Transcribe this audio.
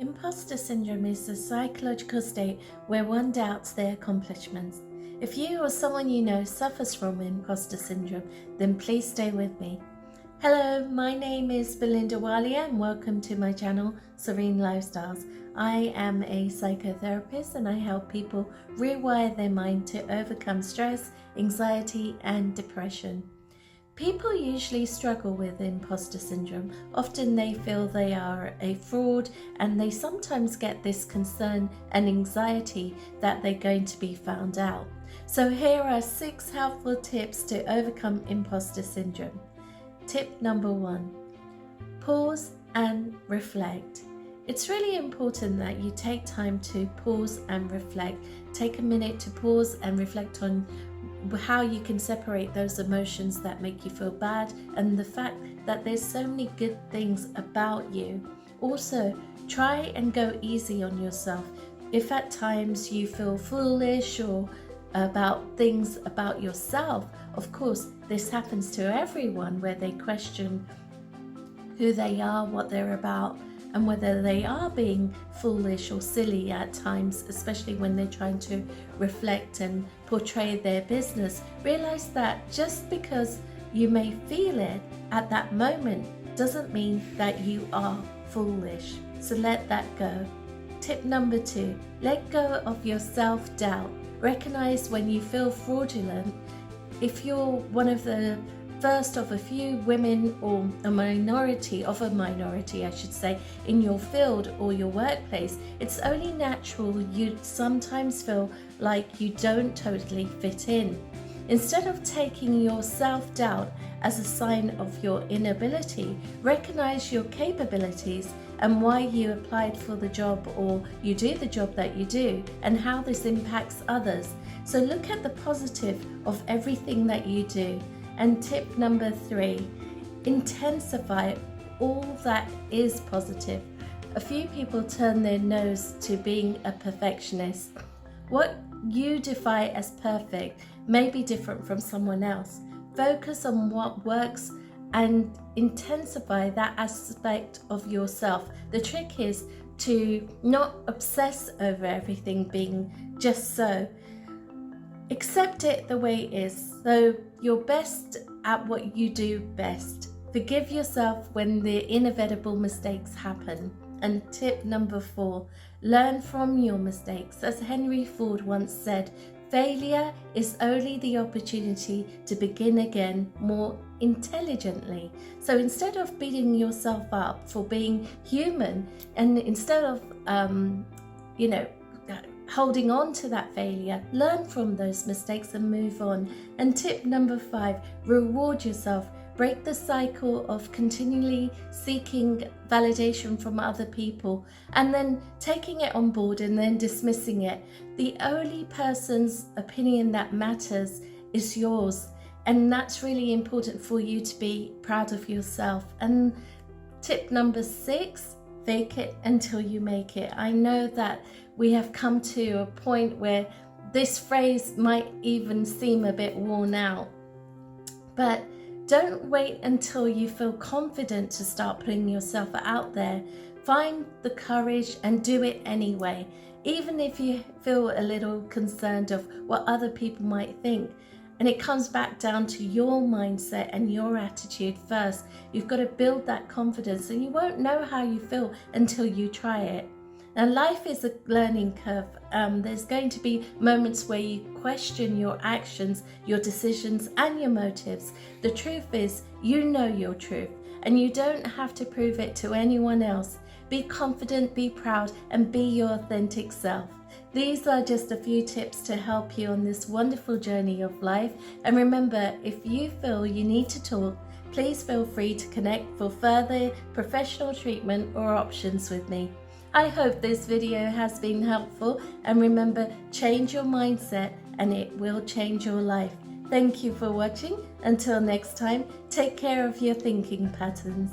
Imposter syndrome is a psychological state where one doubts their accomplishments. If you or someone you know suffers from imposter syndrome, then please stay with me. Hello, my name is Belinda Walia and welcome to my channel, Serene Lifestyles. I am a psychotherapist and I help people rewire their mind to overcome stress, anxiety and depression. People usually struggle with imposter syndrome. Often they feel they are a fraud and they sometimes get this concern and anxiety that they're going to be found out. So here are 6 helpful tips to overcome imposter syndrome. Tip number 1, pause and reflect. It's really important that you take time to pause and reflect. Take a minute to pause and reflect on how you can separate those emotions that make you feel bad and the fact that there's so many good things about you. Also, try and go easy on yourself. If at times you feel foolish or about things about yourself, of course, this happens to everyone where they question who they are, what they're about, and whether they are being foolish or silly at times, especially when they're trying to reflect and portray their business. Realize that just because you may feel it at that moment doesn't mean that you are foolish. So let that go. Tip number 2, let go of your self-doubt. Recognize when you feel fraudulent. If you're one of the first of a few women or a minority, I should say, in your field or your workplace, it's only natural you sometimes feel like you don't totally fit in. Instead of taking your self-doubt as a sign of your inability, recognize your capabilities and why you applied for the job or you do the job that you do and how this impacts others. So look at the positive of everything that you do. And tip number 3, intensify all that is positive. A few people turn their nose to being a perfectionist. What you define as perfect may be different from someone else. Focus on what works and intensify that aspect of yourself. The trick is to not obsess over everything being just so. Accept it the way it is. So you're best at what you do best. Forgive yourself when the inevitable mistakes happen. And tip number 4, learn from your mistakes. As Henry Ford once said, failure is only the opportunity to begin again more intelligently. So instead of beating yourself up for being human, and instead of holding on to that failure, learn from those mistakes and move on. And tip number 5, reward yourself. Break the cycle of continually seeking validation from other people and then taking it on board and then dismissing it. The only person's opinion that matters is yours, and that's really important for you to be proud of yourself. And tip number 6, fake it until you make it. I know that we have come to a point where this phrase might even seem a bit worn out, but don't wait until you feel confident to start putting yourself out there. Find the courage and do it anyway, even if you feel a little concerned of what other people might think. And it comes back down to your mindset and your attitude first. You've got to build that confidence, and you won't know how you feel until you try it. Now, life is a learning curve. There's going to be moments where you question your actions, your decisions, and your motives. The truth is, you know your truth, and you don't have to prove it to anyone else. Be confident, be proud, and be your authentic self. These are just a few tips to help you on this wonderful journey of life. And remember, if you feel you need to talk, please feel free to connect for further professional treatment or options with me. I hope this video has been helpful, and remember, change your mindset and it will change your life. Thank you for watching. Until next time, take care of your thinking patterns.